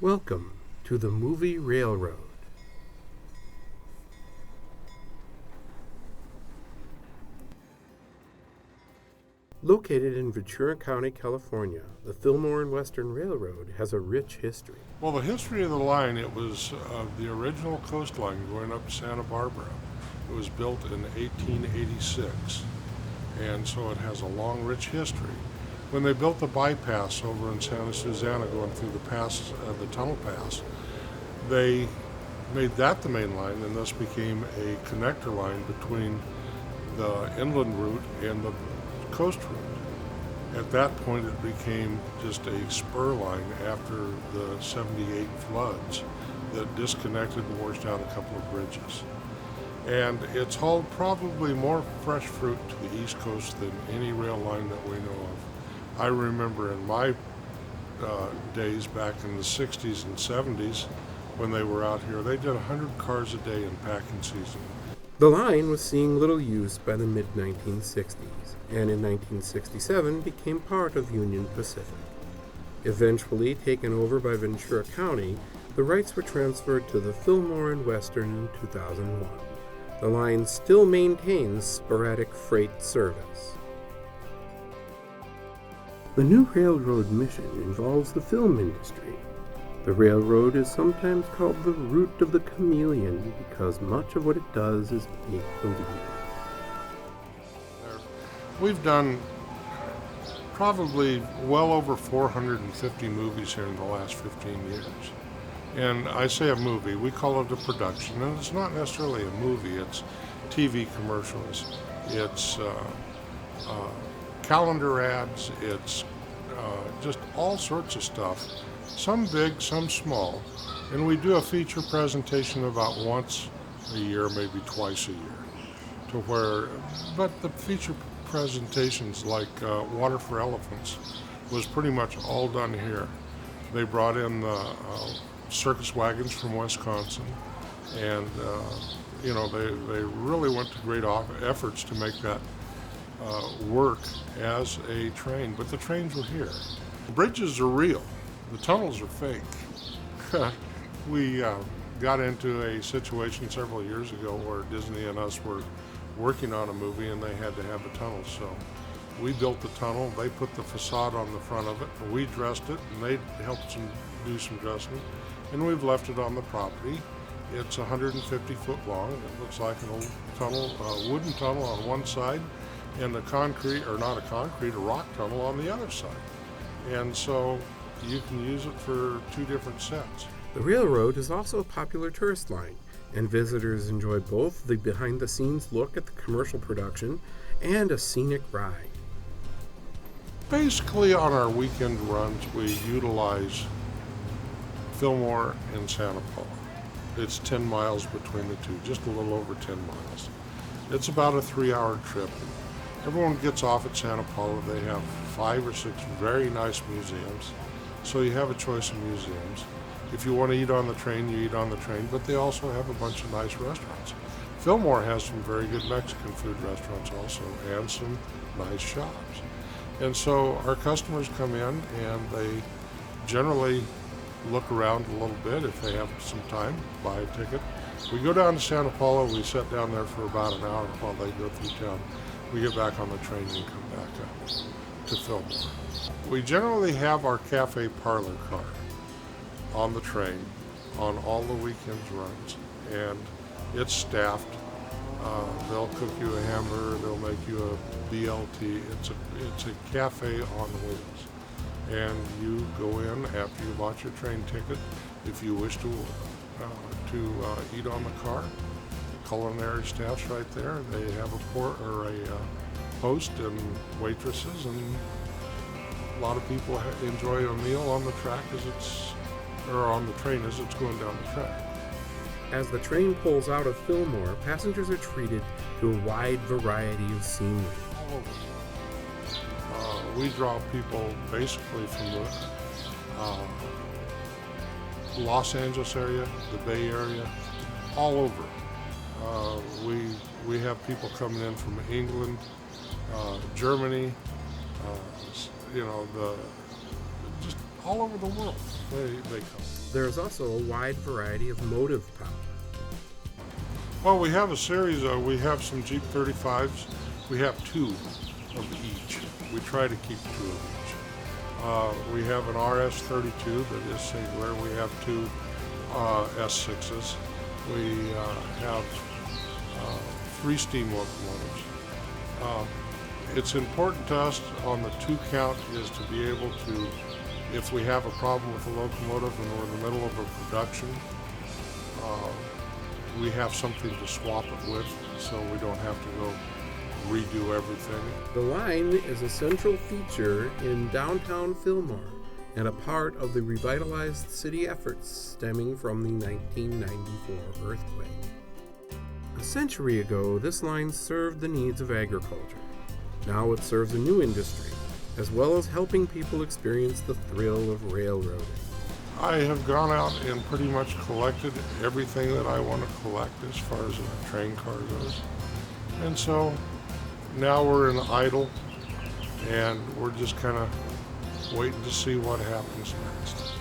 Welcome to the Movie Railroad. Located in Ventura County, California, the Fillmore and Western Railroad has a rich history. Well, the history of the line, it was the original coastline going up to Santa Barbara. It was built in 1886, and so it has a long, rich history. When they built the bypass over in Santa Susana going through the pass, the tunnel pass, they made that the main line, and thus became a connector line between the inland route and the coast route. At that point, it became just a spur line after the 78 floods that disconnected and washed out a couple of bridges. And it's hauled probably more fresh fruit to the East Coast than any rail line that we know of. I remember in my days back in the 60s and 70s when they were out here, they did 100 cars a day in packing season. The line was seeing little use by the mid-1960s, and in 1967 became part of Union Pacific. Eventually taken over by Ventura County, the rights were transferred to the Fillmore and Western in 2001. The line still maintains sporadic freight service. The new railroad mission involves the film industry. The railroad is sometimes called the route of the chameleon because much of what it does is make-believe. We've done probably well over 450 movies here in the last 15 years. And I say a movie, we call it a production, and it's not necessarily a movie, it's TV commercials, it's calendar ads, it's just all sorts of stuff. Some big, some small, and we do a feature presentation about once a year, maybe twice a year, but the feature presentations like Water for Elephants was pretty much all done here. They brought in the circus wagons from Wisconsin, and they really went to great efforts to make that work as a train, but the trains were here. The bridges are real. The tunnels are fake. We got into a situation several years ago where Disney and us were working on a movie and they had to have a tunnel. So we built the tunnel, they put the facade on the front of it, we dressed it, and they helped do some dressing, and we've left it on the property. It's 150 foot long. It looks like an old tunnel, a wooden tunnel on one side, and a rock tunnel on the other side. And so you can use it for two different sets. The railroad is also a popular tourist line, and visitors enjoy both the behind-the-scenes look at the commercial production and a scenic ride. Basically, on our weekend runs, we utilize Fillmore and Santa Paula. It's 10 miles between the two, just a little over 10 miles. It's about a 3-hour trip. Everyone gets off at Santa Paula. They have 5 or 6 very nice museums. So you have a choice of museums. If you want to eat on the train, you eat on the train, but they also have a bunch of nice restaurants. Fillmore has some very good Mexican food restaurants also, and some nice shops. And so our customers come in and they generally look around a little bit if they have some time, buy a ticket. We go down to Santa Paula, we sit down there for about an hour while they go through town. We get back on the train and come back up to Fillmore. We generally have our cafe parlor car on the train on all the weekends runs, and it's staffed. They'll cook you a hamburger, they'll make you a BLT. It's a cafe on wheels, and you go in after you bought your train ticket. If you wish to eat on the car, the culinary staff's right there. They have a host and waitresses, and a lot of people enjoy a meal on the track on the train as it's going down the track. As the train pulls out of Fillmore, passengers are treated to a wide variety of scenery. All over. We draw people basically from the Los Angeles area, the Bay Area, all over. We have people coming in from England, Germany, just all over the world. They come. There is also a wide variety of motive power. Well, we have a series. We have some Jeep 35s. We have two of each. We try to keep two of each. We have an RS32 that is singular. We have two S6s. We have three steam locomotives. It's important to us on the two count is to be able to, if we have a problem with the locomotive and we're in the middle of a production, we have something to swap it with so we don't have to go redo everything. The line is a central feature in downtown Fillmore and a part of the revitalized city efforts stemming from the 1994 earthquake. A century ago, this line served the needs of agriculture. Now it serves a new industry, as well as helping people experience the thrill of railroading. I have gone out and pretty much collected everything that I want to collect as far as a train car goes. And so now we're in idle and we're just kind of waiting to see what happens next.